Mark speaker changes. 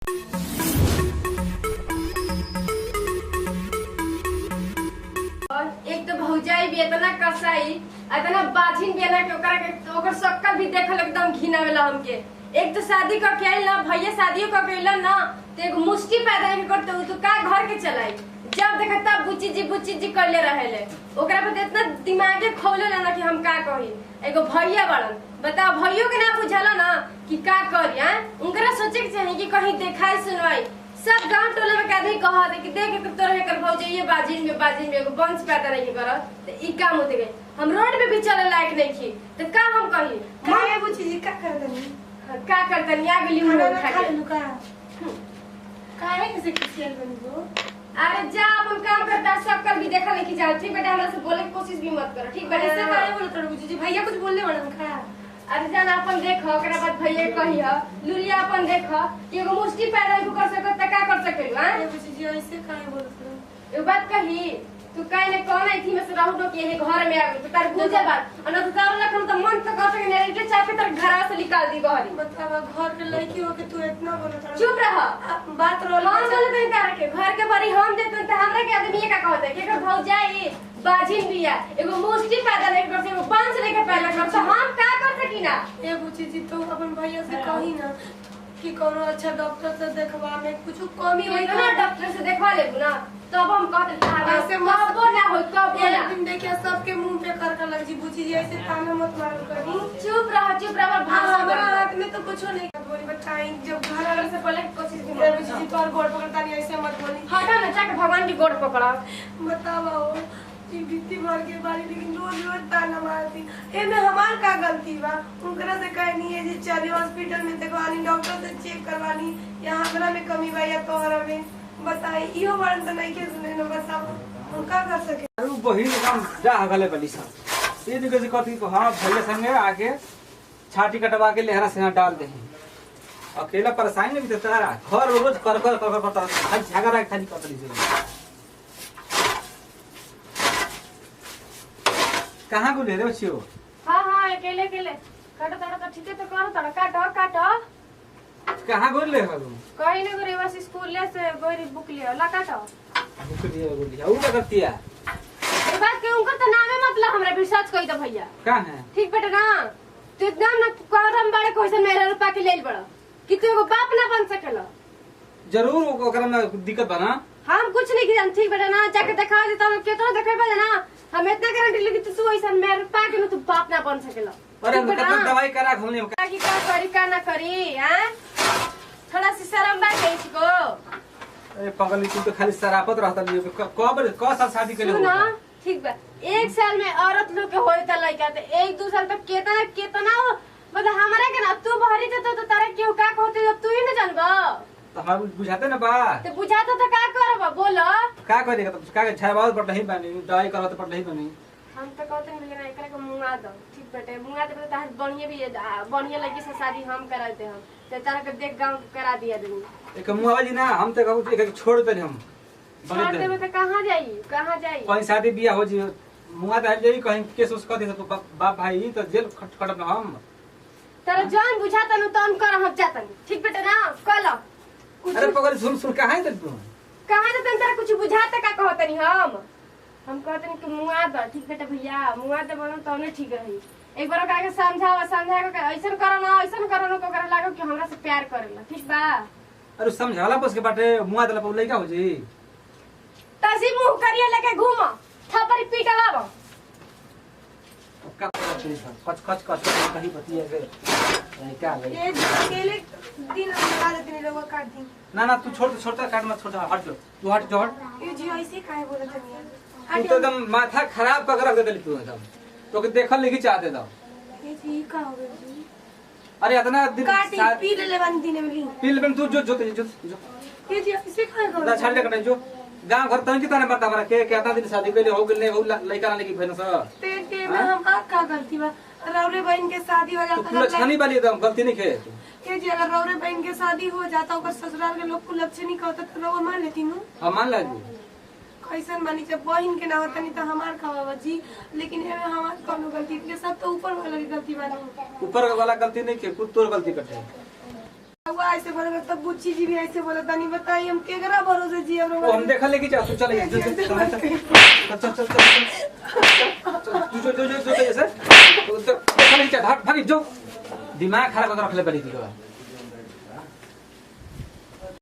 Speaker 1: एक तो भौजाई भी इतना कसाई इतना बाझिन भी ना कि ओकर शक्ल भी देखल एकदम घिनावेला हमके। एक तो शादी का के ना भैया शादियों का केला ना तो एक मुष्टि पैदा नहीं करते तो का घर के चलाई जब देखा तब बुच्ची जी करले रहेले ओकरा पे इतना दिमागे खोले ना कि हम का कही। एगो भैया बड़न बताओ भैयो के ना बुझाला ना कि का करी हैं उनकरा सोचे के चाहिए कि कहीं देखाई सुनवाई सब गांव टोला में कदे कहा दे कि देख के तोरे कर भौजाइए बाजिन में एगो वंश पैदा नहीं करत त ई काम होते गए हम रोड पे भी चले लायक नहीं थी तो का हम कही
Speaker 2: काहे बुची जी का
Speaker 1: करतनी आ गेली मुंह उठा के
Speaker 2: लुका काहे किसे किसियल बनी हो।
Speaker 1: अरे जा अपन काम करता शक्ल भी देखा लेके जाओ ठीक बेटा हमरा से बोले की कोशिश भी मत करो ठीक बेटा।
Speaker 2: ऐसे काहे बोलत रहो बुची जी भैया कुछ बोलने बड़न खा।
Speaker 1: अरे जान अपन देखो ओकरा बाद भैया कही ह लुलिया अपन देखो कि एगो मुष्टि पैदा कर सकत त का कर सकेलु हां
Speaker 2: बुची जी ऐसे काहे बोलत रहो।
Speaker 1: ए बात कही तू काहे ने कौन आई थी में से रहू दो कि ये घर में आ गई तो तार बुझे बात अन तो तार लखन तो मन तो कर सके नेरेटे चापे तर घर से निकाल दी बहरी
Speaker 2: मतलब घर के लड़की हो के तू इतना बोलत रहो।
Speaker 1: चुप रह
Speaker 2: बात रोल
Speaker 1: हम बोलते हैं का के घर के बारी हम देते त हमरा के आदमी का कहत है कि भौजाई बाजिन बिया एगो मुष्टि पैदा नहीं कर एगो पांच लेके पैदा कर तो हम का कर सकी ना।
Speaker 2: ए बुची जी तो अपन भैया से कही ना कि कोनो अच्छा डॉक्टर से देखवा में कुछ कमी होई
Speaker 1: ना डॉक्टर से देखवा लेबू ना तब हम कहते
Speaker 2: ऐसे
Speaker 1: कबो ना होई कबो ना
Speaker 2: दिन देखिए सबके मुंह पे कर लग जी बुची जी ऐसे ताना मत मारो कहीं।
Speaker 1: चुप रह भाषा
Speaker 2: हमारा हाथ में तो कुछ नहीं बोली बताई जब घर वाले
Speaker 1: से पहले कोशिश भी
Speaker 2: ए बुची जी तोर गोड़ पकड़ता नहीं ऐसे मत बोली।
Speaker 1: हटा ना जाके भगवान की गोड़ पकड़ा
Speaker 2: बताओ कि बित्ती भर के बारी लेकिन रोज ताना मारती एमे हमार का गलती बा उनकरा से कहे नहीं है जी चली हॉस्पिटल में देखवानी डॉक्टर से चेक करवानी या हमरा में कमी बा या तोहरा में बताई इहो बार तो नहीं के सुने न बताओ हम का कर सके।
Speaker 3: अरे बहिन काम जा हगले बली सब ये दिखे से कथी को हां भैया संगे आके छाती कटवा के लेहरा से डाल दे अकेला परेशान नहीं देता तारा घर रोज कर खाली झगड़ा खाली कतली से कहां को ले रे छियो।
Speaker 1: हां अकेले काटो तो ठीक है तो करो तो काटो
Speaker 3: कहां गोल ले हो
Speaker 1: कहीं नहीं करे बस स्कूल से गोरी बुक लियो ला काटो
Speaker 3: बुक लिया बोलिया ऊ का करती है
Speaker 1: ये बात के उनका तो नामे मतलब हमरा रिसर्च कई दो भैया
Speaker 3: का है
Speaker 1: ठीक बेटा ना तू एकदम ना करम बड़े क्वेश्चन मेरा रुपया के लेल बड़ा कि तू एगो बाप ना बन सकेला
Speaker 3: जरूर ओकरा में दिक्कत बना
Speaker 1: हम कुछ नहीं किया ठीक बेटा ना जाके दिखा दे तो केतना देखेबा ना हम इतना गारंटी लेके तू ऐसा मेरे रुपया के तू बाप ना बन सकेला।
Speaker 3: अरे कितना दवाई करा हमने
Speaker 1: की का करी का ना करी हैं थोड़ा सी शर्म बा के इसको।
Speaker 3: ए पगली तू तो खाली शराबत रहता लियो कब साल शादी के लिए
Speaker 1: सुना ठीक बा एक साल में औरत लोग के होई त लइका त एक दो साल तक केतना मतलब हमारा के ना तू बहरी तो तारा क्यों का होते तू ही ना जानबा
Speaker 3: तो हम बुझाते ना बा
Speaker 1: तो बुझाता तो का करबा बोलो
Speaker 3: का करेगा तो का छाबाद पर नहीं बनी दवाई करत पर नहीं बनी
Speaker 1: हम तो कहते हैं लेकिन एकरा के मुंगा दो ठीक बेटे मुंगा दे तो तार बढ़िया लगी से शादी हम कराते हम ते तारा के देख गांव करा दिया दूं
Speaker 3: एक मुआवा जी ना हम तो कहू एक छोड़ दे हम
Speaker 1: छोड़ देबे तो कहां जाई
Speaker 3: कहीं शादी बियाह हो जी मुआ दे जाई कहीं केस उस कर दे तो बाप भाई तो जेल खटखट ना हम
Speaker 1: तारा जान बुझाता न तो हम कर हम जातन ठीक बेटे ना कल
Speaker 3: अरे पगल सुन कहां है तू
Speaker 1: कहां तो तारा कुछ बुझाता का कहतनी हम कहतनी कि मुआ द ठीक बेटा भैया मुआ दे बनो तो नहीं ठीक रही एक बार का के समझा के ऐसा करो ना ओकरा लागो कि हमरा से प्यार करेला ठीक बा।
Speaker 3: अरे समझाला बस के बाटे मुआ दला पर लइका हो जी
Speaker 1: तसी मुंह करिए लेके घूम थपड़ी पीटलाबो
Speaker 3: का कच कहीं बतिया के क्या ले
Speaker 2: ये अकेले दिन लगा देते नहीं लोग काट दी
Speaker 3: ना तू छोड़ता काट मत छोड़ हट जो तू हट जो
Speaker 2: ये जी ऐसे काहे बोलत है
Speaker 3: तू तो एकदम माथा खराब पकड़ रख देली तू एकदम तो के देखल नहीं चाहते था
Speaker 2: ये जी का हो गया जी
Speaker 3: अरे इतना दिन
Speaker 2: काटी पी ले बंदी ने मिली
Speaker 3: पी ले तू जो
Speaker 2: ये जी ऐसे काहे हो
Speaker 3: ना छाड़ दे कटे जो गांव घर तन कितना बता हमरा के कितना दिन शादी कइले हो गेल हो लइका लाने की भैन स
Speaker 2: ते में हम का गलती बा रौरे बहन के शादी हो
Speaker 3: तो
Speaker 2: जाता
Speaker 3: तू छानी वाली एकदम गलती नहीं खे
Speaker 2: ये जी अगर रौरे बहन के शादी हो जाता ओकर ससुराल के लोग को लक्ष्य नहीं कहता तो रौवा मान लेती नु
Speaker 3: हम मान ला जी
Speaker 2: कैसन मानी जब बहन के ना होता नहीं तो हमार खवावा जी लेकिन एमे हमार कोनो गलती के सब तो ऊपर वाला की गलती बानी
Speaker 3: ऊपर वाला गलती नहीं के खुद तोर गलती कटे
Speaker 2: रहुआ ऐसे बोलेगा तब बुच्ची जी भी ऐसे बोले तनी बताइए हम केकरा भरोसे जी हम
Speaker 3: वो हम देखा लेके जा तू चल चल चल चल चल जो जैसे देखा लेके जा भाग भाग जो दिमाग खराब कर रख ले बड़ी थी